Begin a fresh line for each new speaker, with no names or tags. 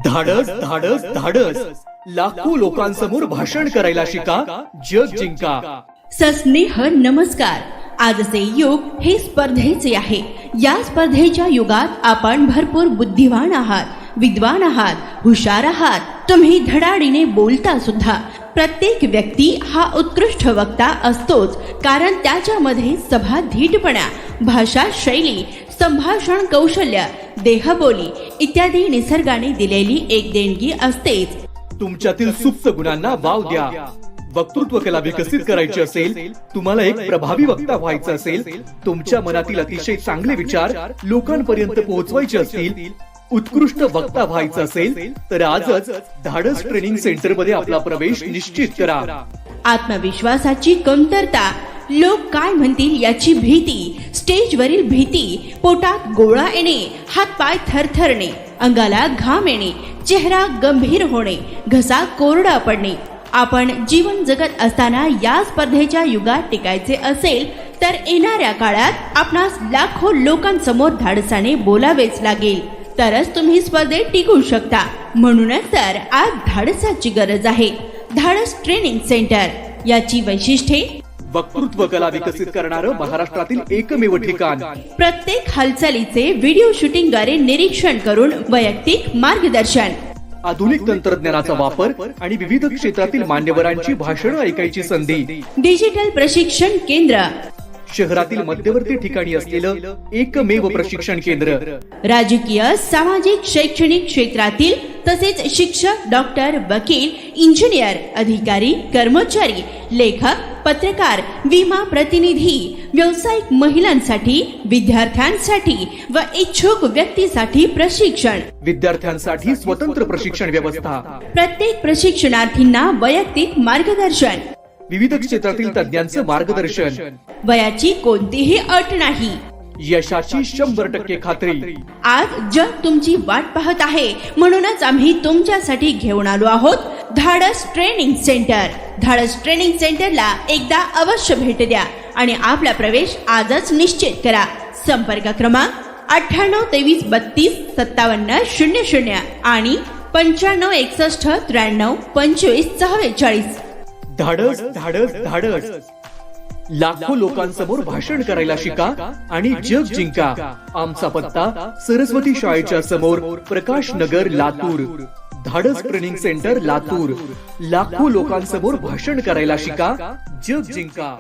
धाडस धाडस धाडस लाखो लोकांसमोर भाषण करायला शिका, जग जिंका.
सस्नेह नमस्कार. आजचे युग हे स्पर्धेचे आहे. या स्पर्धेच्या युगात आपण भरपूर बुद्धिवान आहात, विद्वान आहात, हुशार आहात. तुम्ही धडाडीने बोलता सुद्धा. प्रत्येक व्यक्ती हा उत्कृष्ट वक्ता असतोच, कारण त्याच्यामध्ये सभाधीटपणा, भाषा शैली, संभाषण कौशल्य, देहबोली इत्यादी निसर्गाने दिलेली एक देणगी असतेच.
तुमच्यातील सुप्त गुणांना वाव द्या. वक्तृत्व कला विकसित करायची असेल, तुम्हाला एक प्रभावी वक्ता व्हायचं असेल, तुमच्या मनातील अतिशय चांगले विचार लोकांपर्यंत पोहोचवायचे असतील, उत्कृष्ट वक्ता व्हायचं असेल, तर आजच धाडस ट्रेनिंग सेंटर मध्ये आपला प्रवेश निश्चित करा.
आत्मविश्वासाची कमतरता, लोक काय म्हणतील याची भीती, स्टेजवरील भीती, पोटात गोळा येणे, हातपाय थरथरणे, अंगाला घाम येणे, चेहरा गंभीर होणे, घसा कोरडा पडणे. आपण जीवन जगत असताना या स्पर्धेच्या युगात टिकायचे असेल तर येणाऱ्या काळात आपणास लाखो लोकांसमोर धाडसाने बोलावेच लागेल, तरच तुम्ही स्पर्धेत टिकू शकता. म्हणूनच तर आज धाडसाची गरज आहे. धाडस ट्रेनिंग सेंटर याची वैशिष्ट्ये:
वक्तृत्व कला विकसित करणारं महाराष्ट्रातील एकमेव ठिकाण.
प्रत्येक हालचालीचे व्हिडिओ शूटिंग द्वारे निरीक्षण करून वैयक्तिक मार्गदर्शन,
आधुनिक तंत्रज्ञानाचा वापर आणि विविध क्षेत्रातील मान्यवरांची भाषणं ऐकायची संधी.
डिजिटल प्रशिक्षण केंद्र,
शहरातील मध्यवर्ती ठिकाणी असलेलं एकमेव प्रशिक्षण केंद्र.
राजकीय, सामाजिक, शैक्षणिक क्षेत्रातील तसेच शिक्षक, डॉक्टर, वकील, इंजिनियर, अधिकारी, कर्मचारी, लेखक, पत्रकार, विमा प्रतिनिधी, व्यावसायिक महिलांसाठी, विद्यार्थ्यांसाठी व इच्छुक व्यक्तीसाठी प्रशिक्षण.
विद्यार्थ्यांसाठी स्वतंत्र प्रशिक्षण व्यवस्था.
प्रत्येक प्रशिक्षणार्थींना वैयक्तिक मार्गदर्शन,
विविध क्षेत्रातील तज्ञांचं मार्गदर्शन.
वयाची कोणतीही अट नाही.
यशाची 100% खात्री.
आज जग तुमची वाट पाहत आहे, म्हणूनच आम्ही तुमच्यासाठी घेऊन आलो आहोत धाडस ट्रेनिंग सेंटर. धाडस ट्रेनिंग सेंटरला एकदा अवश्य भेट द्या आणि आपला प्रवेश आजच निश्चित करा. संपर्क क्रमांक 98 23 32 57 00 आणि 95 61 93 25 44.
धाडस धाडस धाडस लाखो लोकांसमोर भाषण करायला शिका आणि जग जिंका. आमचा पत्ता सरस्वती शाळेच्या समोर, प्रकाश नगर, लातूर. धाडस ट्रेनिंग सेंटर, लातूर. लाखो लोकांसमोर भाषण करायला शिका, जग जिंका.